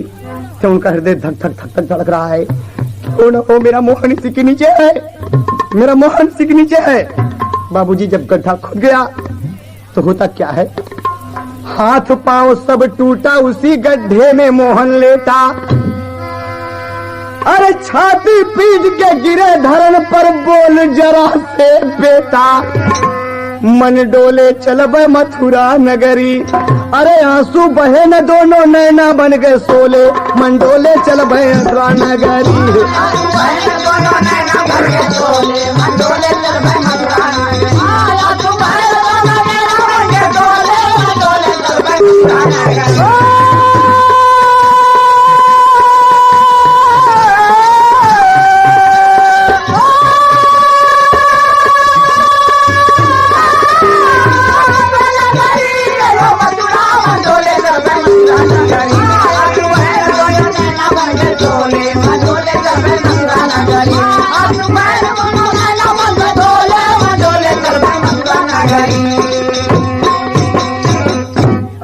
तो उनका हृदय धक धक धक धक धड़क रहा है। ओ न ओ मेरा मोहन इसी के नीचे है, मेरा मोहन इसी के नीचे है। बाबूजी जब गड्ढा खुद गया तो होता क्या है, हाथ पांव सब टूटा, उसी गड्ढे में मोहन लेटा। अरे छाती पीट के गिरे धरन पर, बोल जरा से बेटा, मन डोले चलब मथुरा नगरी। अरे आंसू बहे न दोनों नैना बन गए सोले, मन डोले चलब मथुरा नगरी।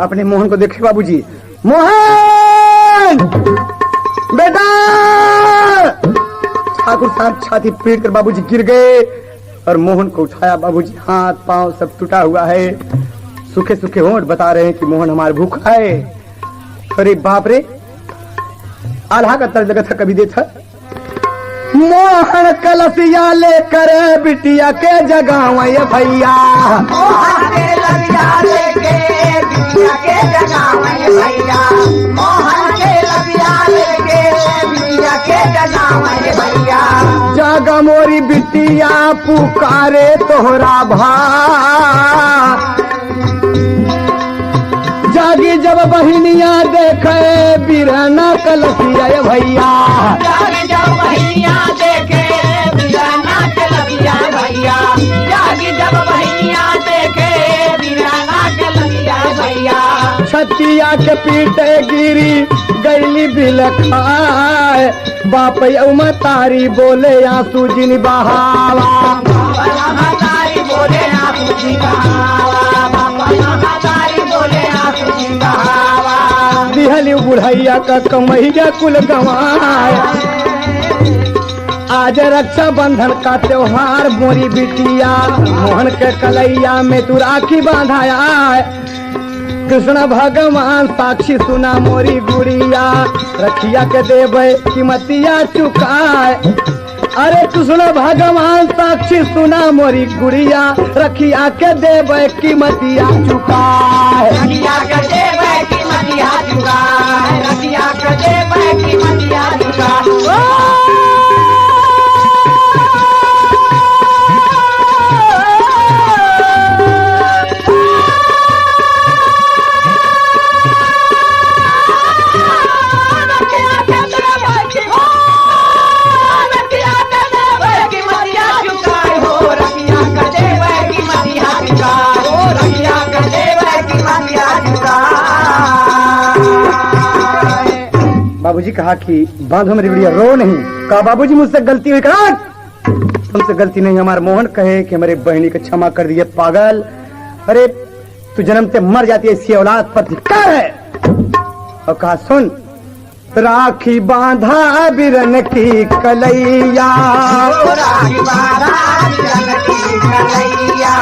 आपने मोहन को देखे बाबूजी, मोहन बेटा। ठाकुर साहब छाती पीट कर बाबूजी गिर गए और मोहन को उठाया। बाबूजी हाथ पांव सब टूटा हुआ है, सूखे सूखे होंठ बता रहे हैं कि मोहन हमारा भूखा है। अरे बाप रे, आल्हा का तर्ज लगा था कभी देखा। मोहन कलसिया लेकर बिटिया के जगावे भैया, मोहन के लबिया लेके बिटिया के जगावे भैया, मोहन के लबिया लेके बिटिया के जगावे भैया। जागा मोरी बिटिया पुकारे तोहरा भा, जागी जब बहिनिया देखे बिरना कलसिया भैया, जागी जब बहिनिया देखे बिरना के लबिया भैया, जागी जब बहिनिया देखे बिरना के लबिया भैया। छतिया के पीटे गिरी गैली बिलखाए, बाप मतारी बोले आंसू जिन बहावा, मतारी बोले आंसू जिन बहावा, मतारी बोले आंसू जिन बहावा। दिहली बुढ़ैया का कमैया कुल गंवाए, आज रक्षा बंधन का त्योहार मोरी बिटिया, मोहन के कलैया में तू राखी बांधाया। कृष्ण भगवान साक्षी सुना मोरी गुड़िया, रखिया के देवे कीमतिया चुकाए। अरे कृष्ण भगवान साक्षी सुना मोरी गुड़िया, रखिया के देवे कीमतिया चुकाए, रखिया के देवे कीमतिया चुकाए, रखिया के देवे कीमतिया चुकाए। बाबूजी कहा कि बांधो मेरी बिटिया, रो नहीं। कहा बाबूजी मुझसे गलती हुई। कहा तुमसे गलती नहीं, हमारे मोहन कहे कि हमारे बहनी को क्षमा कर दिए। पागल, अरे तू जन्म से मर जाती है, इसी औलाद पर धिक्कार है। और कहा सुन, राखी बांधा बिरन की कलैया, राखी बांधा बिरन की कलैया,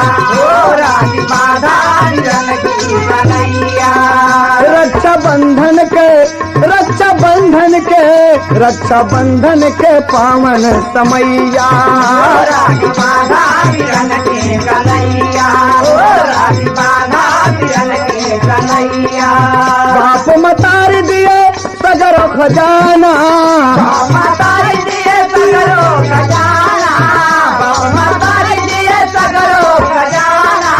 राखी बांधा बिरन की कलैया। रक्षा बंधन के, रक्षा बंधन के, रक्षा बंधन के पावन समैया, राखी बांधा बिरन की कलैया, राखी बांधा बिरन की कलैया। बाप मतार दिए सगरो खजाना, मतारी दिए सगरो खजाना, मतारी दिए सगरो खजाना।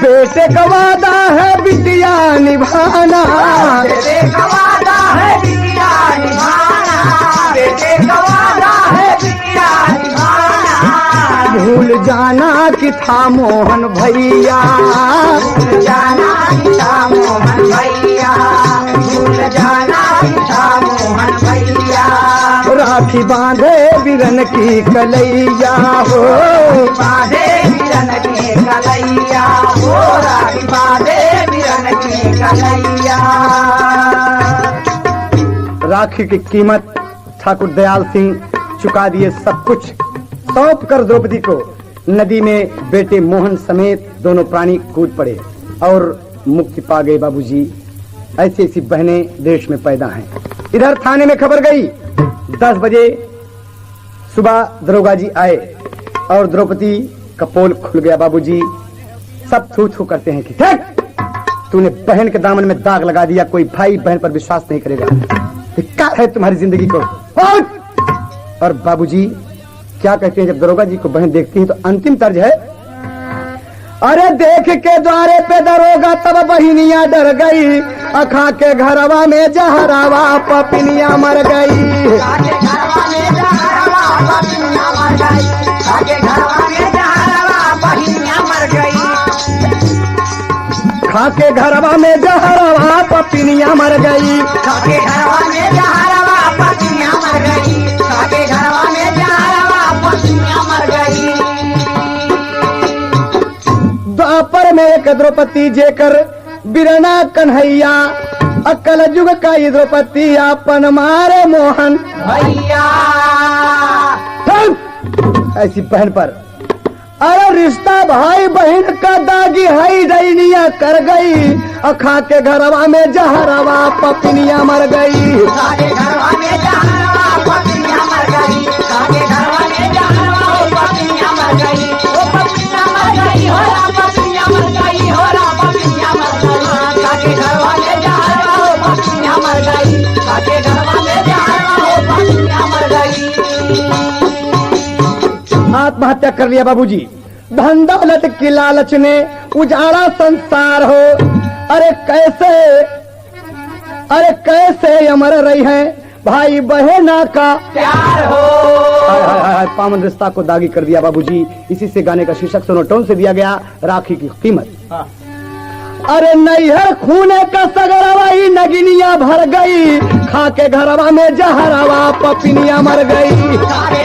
बेटे का वादा है बिटिया निभाना, बेटे का वादा है बिटिया निभाना, बेटे का वादा है बिटिया निभाना। भूल जाना कि था मोहन भैया, भूल जाना कि था मोहन भैया, भूल जाना कि था मोहन भैया। राखी बांधे बिरन की कलैया हो, बांधे बिरन की कलैया हो, राखी बांधे बिरन की कलैया। राखी की कीमत ठाकुर दयाल सिंह चुका दिए सब कुछ। सौंप कर द्रौपदी को नदी में बेटे मोहन समेत दोनों प्राणी कूद पड़े और मुक्ति पा गए। बाबूजी ऐसी ऐसी बहनें देश में पैदा हैं। इधर थाने में खबर गई, 10 बजे सुबह दरोगा जी आए और द्रौपदी का पोल खुल गया। बाबूजी सब थू थू करते हैं कि ठीक तूने बहन के दामन में दाग लगा दिया, कोई भाई बहन पर विश्वास नहीं करेगा। क्या है तुम्हारी जिंदगी को। और बाबूजी क्या कहते हैं जब दरोगा जी को बहन देखती है तो अंतिम तर्ज है, अरे देख के द्वारे पे दरोगा तब बहिनिया डर गई, अखा के घरवा में जहरावा पपिनिया मर गई। आगे घरवा में जहरवा पपिनिया मर गई, आगे घरवा में जहरवा पपिनिया मर गई। खा के घरवा में जहरवा पपिनिया मर गई, आगे घरवा में जहरवा पपिनिया मर गई, आगे घरवा में जहरवा पपिनिया मर गई। द्वापर में एक द्रौपदी जेकर बिरना कन्हैया अकल जुग का द्रौपदी अपन मारे मोहन। भैया ऐसी बहन पर अरे रिश्ता भाई बहन का दागी है दैनिया कर गई, अखा के घरवा में जहरवा पपनिया मर गई। काके घरवा में जहरवा पपनिया मर गई, काके घरवा में जहरवा पपनिया मर गई, ओ पपनिया मर गई, हो रा पपनिया मर गई, हो रा पपनिया मर गई। काके घरवा में जहरवा पपनिया मर गई, काके घरवा में जहरवा पपनिया मर गई। आत्महत्या कर लिया बाबूजी। धन दौलत की लालच ने उजाड़ा संसार हो, अरे कैसे अमर रही है भाई बहना का प्यार हो। हाय हाय हाय, पावन रिश्ता को दागी कर दिया बाबूजी। इसी से गाने का शीर्षक सोनोटोन से दिया गया राखी की कीमत। अरे नैहर खूने का सगरवा ही नगिनिया भर गई, खा के घरवा में जहरवा पपिनिया मर गई। काके